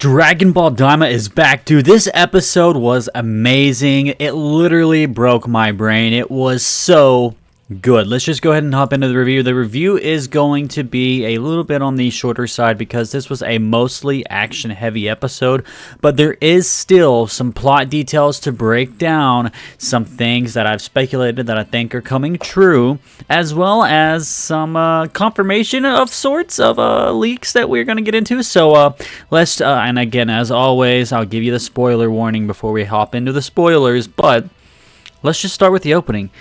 Dragon Ball Daima is back, dude. This episode was amazing. It literally broke my brain. It was so good. Let's just go ahead and hop into the review. The review is going to be a little bit on the shorter side because this was a mostly action-heavy episode, but there is still some plot details to break down, some things that I've speculated that I think are coming true, as well as some confirmation of sorts of leaks that we're going to get into. So let's, and again, as always, I'll give you the spoiler warning before we hop into the spoilers, but let's just start with the opening.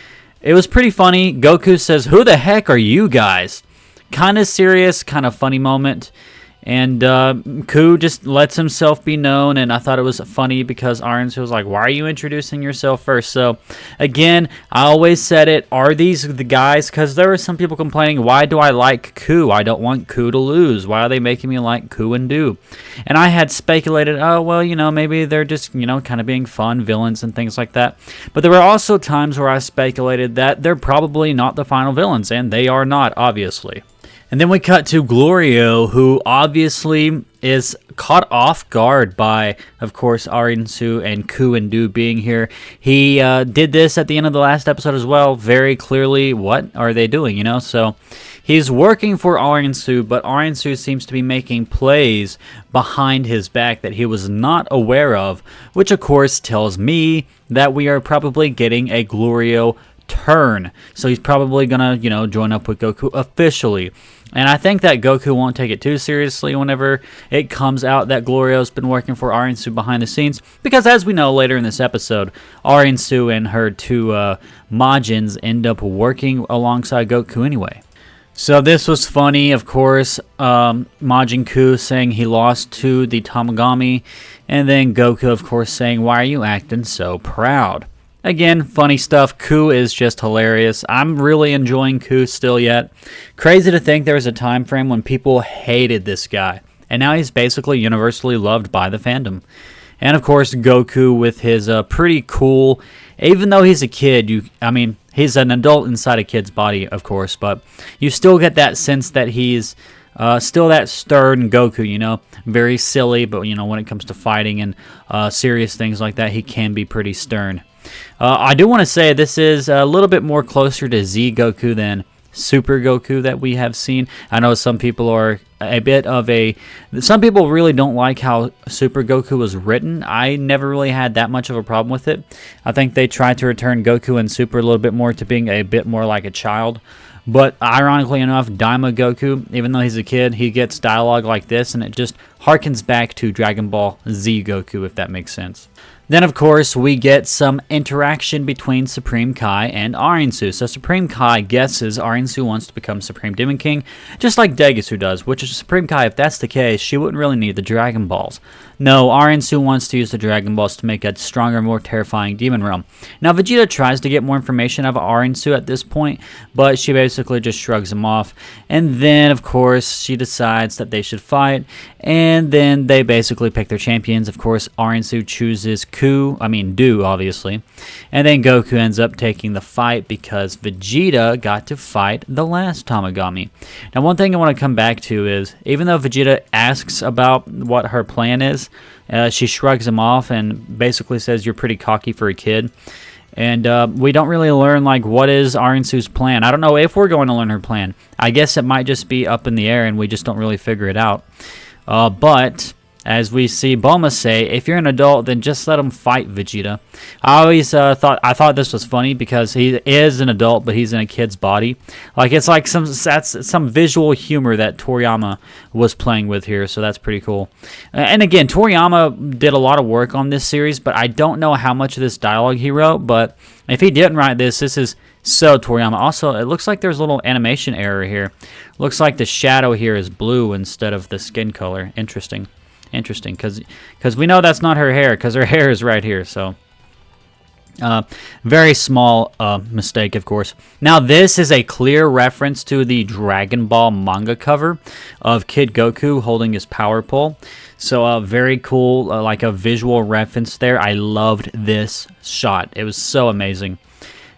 It was pretty funny. Goku says, "Who the heck are you guys?" Kind of serious, kind of funny moment. And Ku just lets himself be known, and I thought it was funny because Arinsu was like, "Why are you introducing yourself first?" So, again, I always said it, are these the guys? Because there were some people complaining, why do I like Ku? I don't want Ku to lose. Why are they making me like Ku and Do? And I had speculated, oh, well, you know, maybe they're just, you know, kind of being fun villains and things like that. But there were also times where I speculated that they're probably not the final villains, and they are not, obviously. And then we cut to Glorio, who obviously is caught off guard by, of course, Arinsu and Ku and Do being here. He did this at the end of the last episode as well, very clearly. What are they doing, you know? So he's working for Arinsu, but Arinsu seems to be making plays behind his back that he was not aware of, which, of course, tells me that we are probably getting a Glorio turn. So he's probably gonna, you know, join up with Goku officially. And I think that Goku won't take it too seriously whenever it comes out that Glorio's been working for Arinsu behind the scenes, because as we know later in this episode, Arinsu and her two Majins end up working alongside Goku anyway. So this was funny, of course. Majin Ku saying he lost to the Tamagami, and then Goku, of course, saying, "Why are you acting so proud?" Again, funny stuff. Ku is just hilarious. I'm really enjoying Ku still yet. Crazy to think there was a time frame when people hated this guy, and now he's basically universally loved by the fandom. And of course, Goku with his pretty cool, even though he's a kid, I mean, he's an adult inside a kid's body, of course, but you still get that sense that he's still that stern Goku, you know, very silly, but, you know, when it comes to fighting and serious things like that, he can be pretty stern. I do want to say this is a little bit more closer to Z Goku than Super Goku that we have seen. I know some people are some people really don't like how Super Goku was written. I never really had that much of a problem with it. I think they tried to return Goku and Super a little bit more to being a bit more like a child. But ironically enough, Daima Goku, even though he's a kid, he gets dialogue like this, and it just harkens back to Dragon Ball Z Goku, if that makes sense. Then, of course, we get some interaction between Supreme Kai and Arinsu. So Supreme Kai guesses Arinsu wants to become Supreme Demon King, just like Degusu does, which is Supreme Kai, if that's the case, she wouldn't really need the Dragon Balls. No, Arinsu wants to use the Dragon Balls to make a stronger, more terrifying demon realm. Now, Vegeta tries to get more information out of Arinsu at this point, but she basically just shrugs him off. And then, of course, she decides that they should fight, and then they basically pick their champions. Of course, Arinsu chooses Do, obviously. And then Goku ends up taking the fight because Vegeta got to fight the last Tamagami. Now, one thing I want to come back to is, even though Vegeta asks about what her plan is, she shrugs him off and basically says, "You're pretty cocky for a kid." And we don't really learn, like, what is Arinsu's plan. I don't know if we're going to learn her plan. I guess it might just be up in the air and we just don't really figure it out. But as we see Bulma say, if you're an adult, then just let him fight Vegeta. I always thought this was funny because he is an adult, but he's in a kid's body. Like, it's like some visual humor that Toriyama was playing with here, so that's pretty cool. And again, Toriyama did a lot of work on this series, but I don't know how much of this dialogue he wrote, but if he didn't write this is so Toriyama. Also, it looks like there's a little animation error here. Looks like the shadow here is blue instead of the skin color. Interesting, because we know that's not her hair, because her hair is right here. So very small mistake, of course. Now, this is a clear reference to the Dragon Ball manga cover of Kid Goku holding his power pole. So very cool, like a visual reference there. I loved this shot. It was so amazing.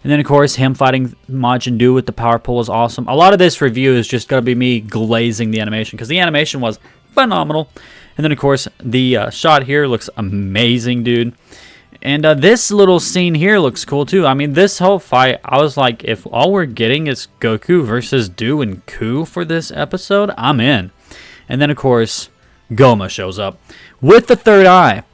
And then, of course, him fighting Majin Buu with the power pole is awesome. A lot of this review is just going to be me glazing the animation, because the animation was phenomenal. And then, of course, the shot here looks amazing, dude. And this little scene here looks cool, too. I mean, this whole fight, I was like, if all we're getting is Goku versus Do and Ku for this episode, I'm in. And then, of course, Gomah shows up with the third eye.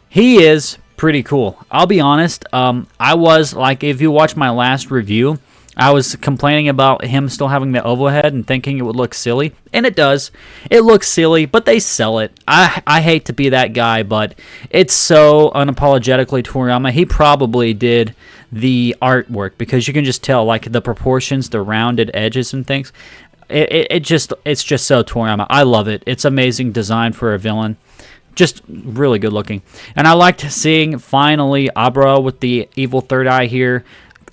He is pretty cool. I'll be honest, I was, like, if you watch my last review, I was complaining about him still having the oval head and thinking it would look silly. And it does. It looks silly, but they sell it. I hate to be that guy, but it's so unapologetically Toriyama. He probably did the artwork because you can just tell, like, the proportions, the rounded edges and things. It's just so Toriyama. I love it. It's amazing design for a villain. Just really good looking. And I liked seeing, finally, Abra with the evil third eye here.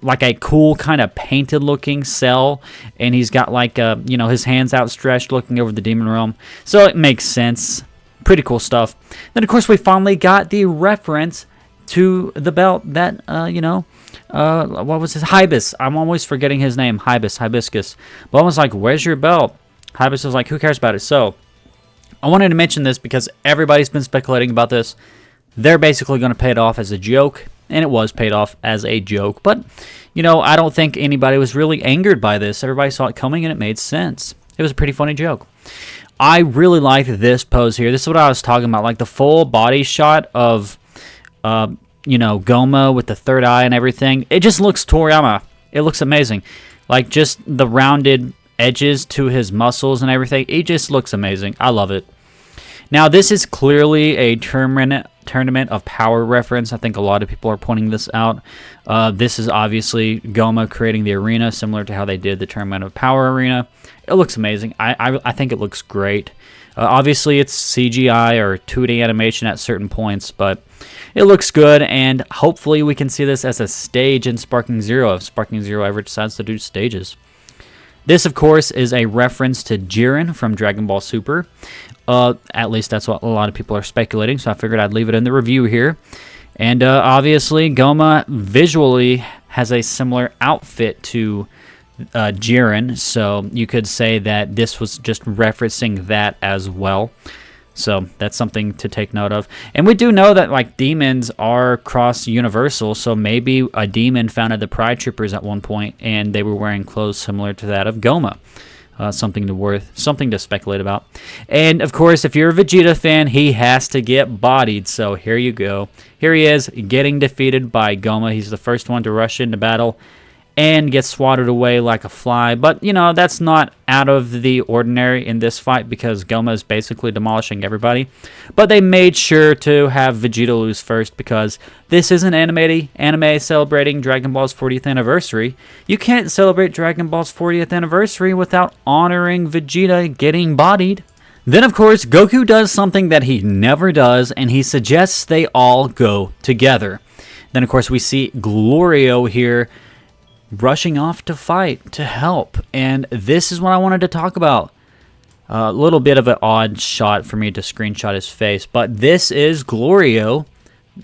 Like a cool kind of painted looking cell, and he's got like his hands outstretched looking over the demon realm, so it makes sense. Pretty cool stuff. Then of course we finally got the reference to the belt that what was his Hibis. I'm always forgetting his name. Hibiscus. But I was like, where's your belt? Hibis was like, who cares about it? So I wanted to mention this because everybody's been speculating about this. They're basically going to pay it off as a joke. And it was paid off as a joke. But, I don't think anybody was really angered by this. Everybody saw it coming and it made sense. It was a pretty funny joke. I really liked this pose here. This is what I was talking about. Like the full body shot of, Gomah with the third eye and everything. It just looks Toriyama. It looks amazing. Like just the rounded edges to his muscles and everything. It just looks amazing. I love it. Now, this is clearly a tournament of power reference. I think a lot of people are pointing this out. This is obviously Gomah creating the arena, similar to how they did the tournament of power arena. It looks amazing. I think it looks great. Obviously, it's CGI or 2D animation at certain points, but it looks good, and hopefully we can see this as a stage in Sparking Zero if Sparking Zero ever decides to do stages. This, of course, is a reference to Jiren from Dragon Ball Super. At least that's what a lot of people are speculating, so I figured I'd leave it in the review here. And obviously, Gomah visually has a similar outfit to Jiren, so you could say that this was just referencing that as well. So that's something to take note of. And we do know that like demons are cross-universal, so maybe a demon founded the Pride Troopers at one point, and they were wearing clothes similar to that of Gomah. Something to speculate about. And of course, if you're a Vegeta fan, he has to get bodied. So here you go. Here he is getting defeated by Gomah. He's the first one to rush into battle and get swatted away like a fly. But, that's not out of the ordinary in this fight because Gomah is basically demolishing everybody. But they made sure to have Vegeta lose first because this is an anime celebrating Dragon Ball's 40th anniversary. You can't celebrate Dragon Ball's 40th anniversary without honoring Vegeta getting bodied. Then, of course, Goku does something that he never does, and he suggests they all go together. Then, of course, we see Glorio here rushing off to fight, to help. And this is what I wanted to talk about. A little bit of an odd shot for me to screenshot his face, but this is Glorio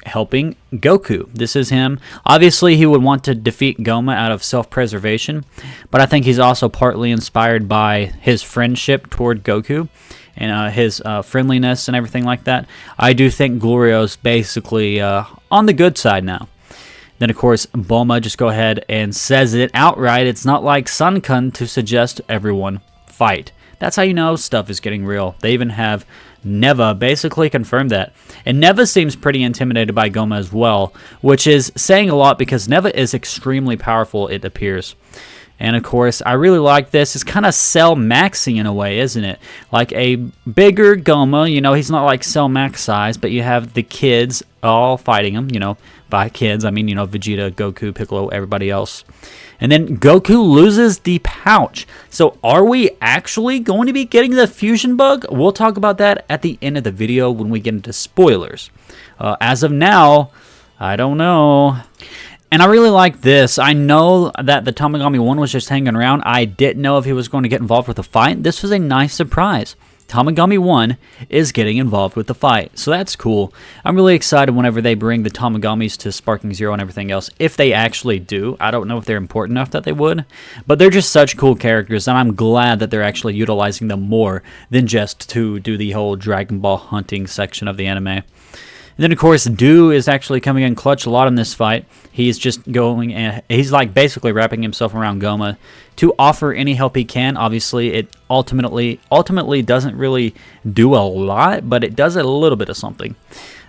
helping Goku. This is him. Obviously, he would want to defeat Gomah out of self-preservation, but I think he's also partly inspired by his friendship toward Goku and his friendliness and everything like that. I do think Glorio's basically on the good side now. Then, of course, Bulma just go ahead and says it outright. It's not like Sun-kun to suggest everyone fight. That's how you know stuff is getting real. They even have Neva basically confirmed that. And Neva seems pretty intimidated by Gomah as well, which is saying a lot because Neva is extremely powerful, it appears. And, of course, I really like this. It's kind of Cell Maxi in a way, isn't it? Like a bigger Gomah, he's not like Cell Max size, but you have the kids all fighting him, by kids, I mean, Vegeta, Goku, Piccolo, everybody else. And then Goku loses the pouch. So are we actually going to be getting the fusion bug? We'll talk about that at the end of the video when we get into spoilers. As of now, I don't know. And I really like this. I know that the Tamagami 1 was just hanging around. I didn't know if he was going to get involved with a fight. This was a nice surprise. Tamagami 1 is getting involved with the fight. So that's cool. I'm really excited whenever they bring the Tamagamis to Sparking Zero and everything else. If they actually do. I don't know if they're important enough that they would. But they're just such cool characters, and I'm glad that they're actually utilizing them more than just to do the whole Dragon Ball hunting section of the anime. And then, of course, Do is actually coming in clutch a lot in this fight. He's just going, and he's like basically wrapping himself around Gomah to offer any help he can. Obviously, it ultimately doesn't really do a lot, but it does a little bit of something.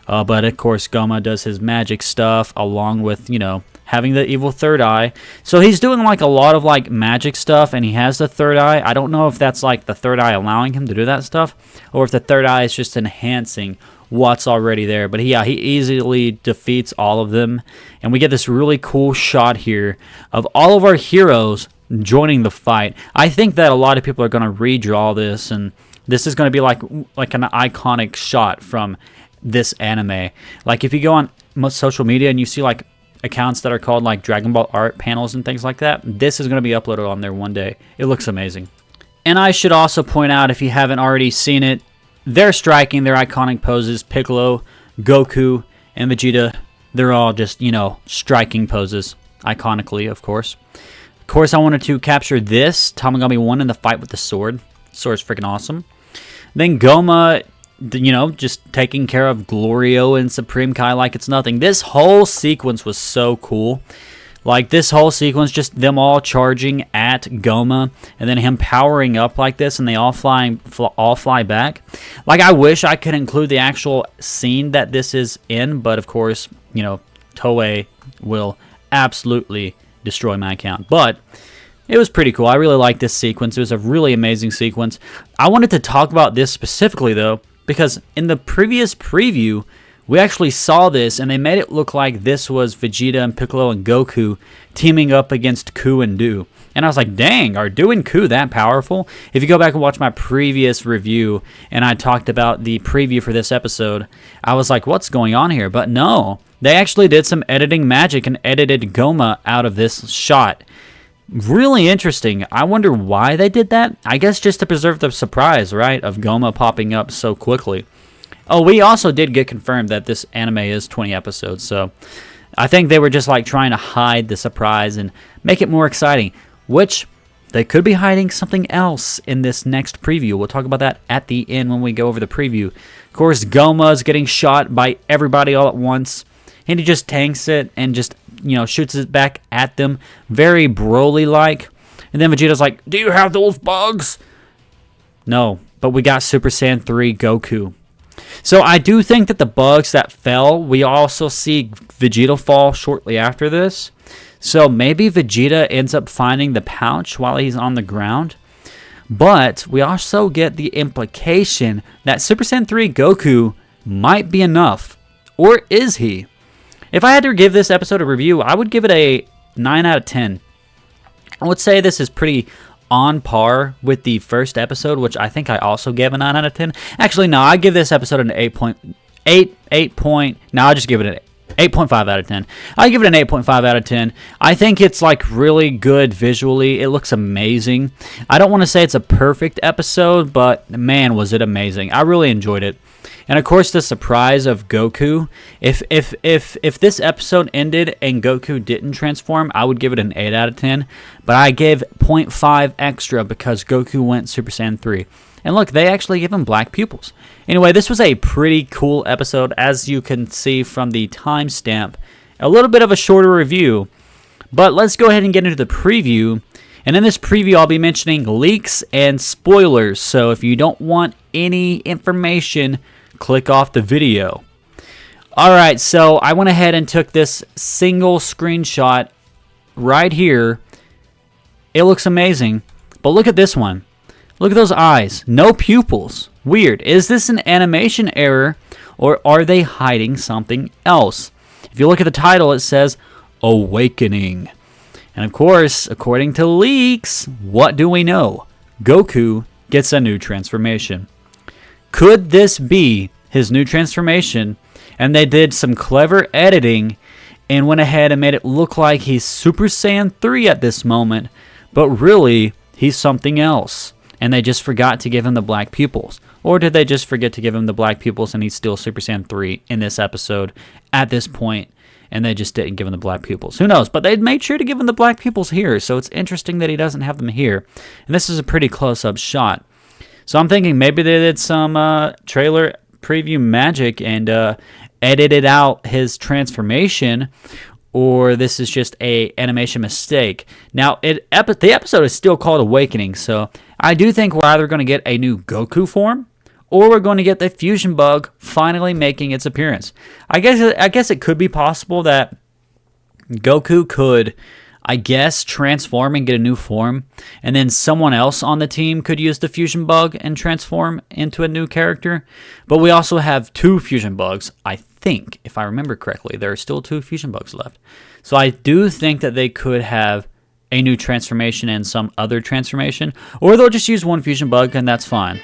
But, of course, Gomah does his magic stuff along with, you know, having the evil third eye. So he's doing like a lot of like magic stuff, and he has the third eye. I don't know if that's like the third eye allowing him to do that stuff, or if the third eye is just enhancing what's already there. But yeah, he easily defeats all of them, and we get this really cool shot here of all of our heroes joining the fight. I think that a lot of people are going to redraw this, and this is going to be like an iconic shot from this anime. Like if you go on most social media and you see like accounts that are called like Dragon Ball art panels and things like that, this is going to be uploaded on there one day. It looks amazing. And I should also point out, if you haven't already seen it, they're striking their iconic poses. Piccolo, Goku, and Vegeta, they're all just, you know, striking poses. Iconically, of course. Of course, I wanted to capture this Tamagami 1 in the fight with the sword. Sword's freaking awesome. Then Gomah, you know, just taking care of Glorio and Supreme Kai like it's nothing. This whole sequence was so cool. Like, this whole sequence, just them all charging at Gomah, and then him powering up like this, and they all fly back. Like, I wish I could include the actual scene that this is in, but of course, you know, Toei will absolutely destroy my account. But it was pretty cool. I really liked this sequence. It was a really amazing sequence. I wanted to talk about this specifically, though, because in the previous preview, we actually saw this, and they made it look like this was Vegeta and Piccolo and Goku teaming up against Ku and Do. And I was like, dang, are Do and Ku that powerful? If you go back and watch my previous review, and I talked about the preview for this episode, I was like, what's going on here? But no, they actually did some editing magic and edited Gomah out of this shot. Really interesting. I wonder why they did that. I guess just to preserve the surprise, right, of Gomah popping up so quickly. Oh, we also did get confirmed that this anime is 20 episodes, so I think they were just like trying to hide the surprise and make it more exciting, which they could be hiding something else in this next preview. We'll talk about that at the end when we go over the preview. Of course, Gomah's getting shot by everybody all at once, and he just tanks it and just, you know, shoots it back at them, very Broly-like. And then Vegeta's like, do you have those bugs? No, but we got Super Saiyan 3 Goku. So I do think that the bugs that fell, we also see Vegeta fall shortly after this. So maybe Vegeta ends up finding the pouch while he's on the ground. But we also get the implication that Super Saiyan 3 Goku might be enough. Or is he? If I had to give this episode a review, I would give it a 9 out of 10. I would say this is pretty on par with the first episode, which I think I also gave a 9 out of 10. Actually, no, I give this episode an 8.8. No, I'll just give it an 8.5 out of 10. I give it an 8.5 out of 10. I think it's like really good visually. It looks amazing. I don't want to say it's a perfect episode, but man, was it amazing. I really enjoyed it. And of course, the surprise of Goku. If this episode ended and Goku didn't transform, I would give it an 8 out of 10. But I gave 0.5 extra because Goku went Super Saiyan 3. And look, they actually give him black pupils. Anyway, this was a pretty cool episode, as you can see from the timestamp. A little bit of a shorter review. But let's go ahead and get into the preview. And in this preview, I'll be mentioning leaks and spoilers. So if you don't want any information, click off the video. Alright, so I went ahead and took this single screenshot right here. It looks amazing. But look at this one. Look at those eyes. No pupils. Weird. Is this an animation error, or are they hiding something else? If you look at the title, it says Awakening. And of course, according to leaks, what do we know? Goku gets a new transformation. Could this be his new transformation, and they did some clever editing and went ahead and made it look like he's Super Saiyan 3 at this moment, but really, he's something else, and they just forgot to give him the black pupils? Or did they just forget to give him the black pupils and he's still Super Saiyan 3 in this episode at this point, and they just didn't give him the black pupils? Who knows? But they made sure to give him the black pupils here, so it's interesting that he doesn't have them here. And this is a pretty close-up shot. So I'm thinking maybe they did some trailer preview magic and edited out his transformation, or this is just a animation mistake. Now, the episode is still called Awakening, so I do think we're either going to get a new Goku form, or we're going to get the fusion bug finally making its appearance. I guess it could be possible that Goku could, transform and get a new form, and then someone else on the team could use the fusion bug and transform into a new character. But we also have 2 fusion bugs, I think, if I remember correctly. There are still 2 fusion bugs left. So I do think that they could have a new transformation and some other transformation, or they'll just use 1 fusion bug and that's fine.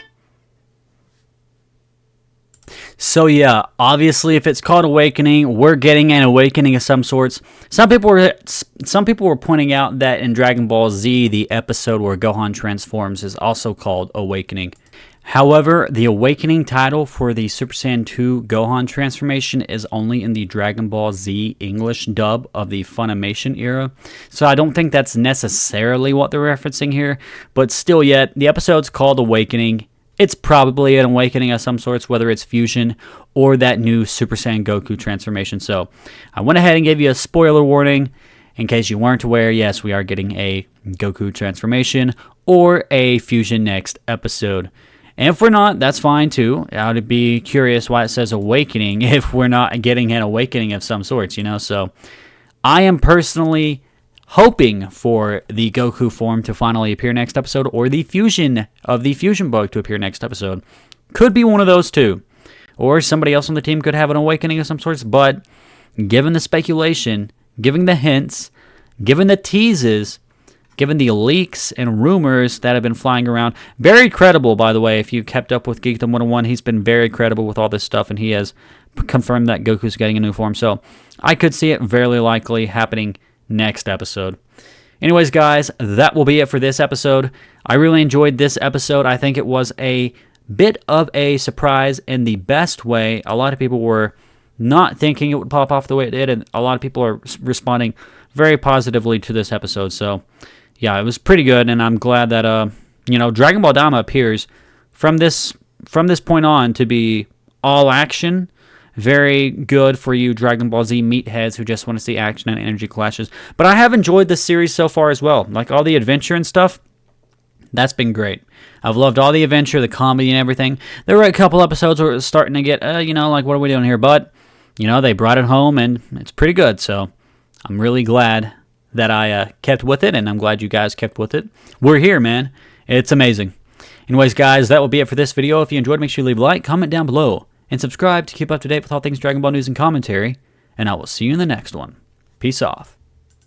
So yeah, obviously if it's called Awakening, we're getting an awakening of some sorts. Some people were pointing out that in Dragon Ball Z, the episode where Gohan transforms is also called Awakening. However, the Awakening title for the Super Saiyan 2 Gohan transformation is only in the Dragon Ball Z English dub of the Funimation era, so I don't think that's necessarily what they're referencing here, but still yet, the episode's called Awakening. It's probably an awakening of some sorts, whether it's fusion or that new Super Saiyan Goku transformation. So I went ahead and gave you a spoiler warning in case you weren't aware. Yes, we are getting a Goku transformation or a fusion next episode. And if we're not, that's fine too. I would be curious why it says awakening if we're not getting an awakening of some sorts, So I am personally hoping for the Goku form to finally appear next episode, or the fusion of the fusion bug to appear next episode. Could be one of those two. Or somebody else on the team could have an awakening of some sorts, but given the speculation, given the hints, given the teases, given the leaks and rumors that have been flying around, very credible, by the way. If you kept up with Geekdom 101, he's been very credible with all this stuff, and he has confirmed that Goku's getting a new form. So I could see it very likely happening next episode. Anyways, guys, that will be it for this episode. I really enjoyed this episode. I think it was a bit of a surprise in the best way. A lot of people were not thinking it would pop off the way it did, and a lot of people are responding very positively to this episode. So yeah, it was pretty good, and I'm glad that Dragon Ball Daima appears from this point on to be all action. Very good for you Dragon Ball Z meatheads who just want to see action and energy clashes. But I have enjoyed this series so far as well. Like all the adventure and stuff, that's been great. I've loved all the adventure, the comedy and everything. There were a couple episodes where it was starting to get, like what are we doing here? But, they brought it home and it's pretty good. So I'm really glad that I kept with it, and I'm glad you guys kept with it. We're here, man. It's amazing. Anyways, guys, that will be it for this video. If you enjoyed, make sure you leave a like, comment down below, and subscribe to keep up to date with all things Dragon Ball news and commentary, and I will see you in the next one. Peace off.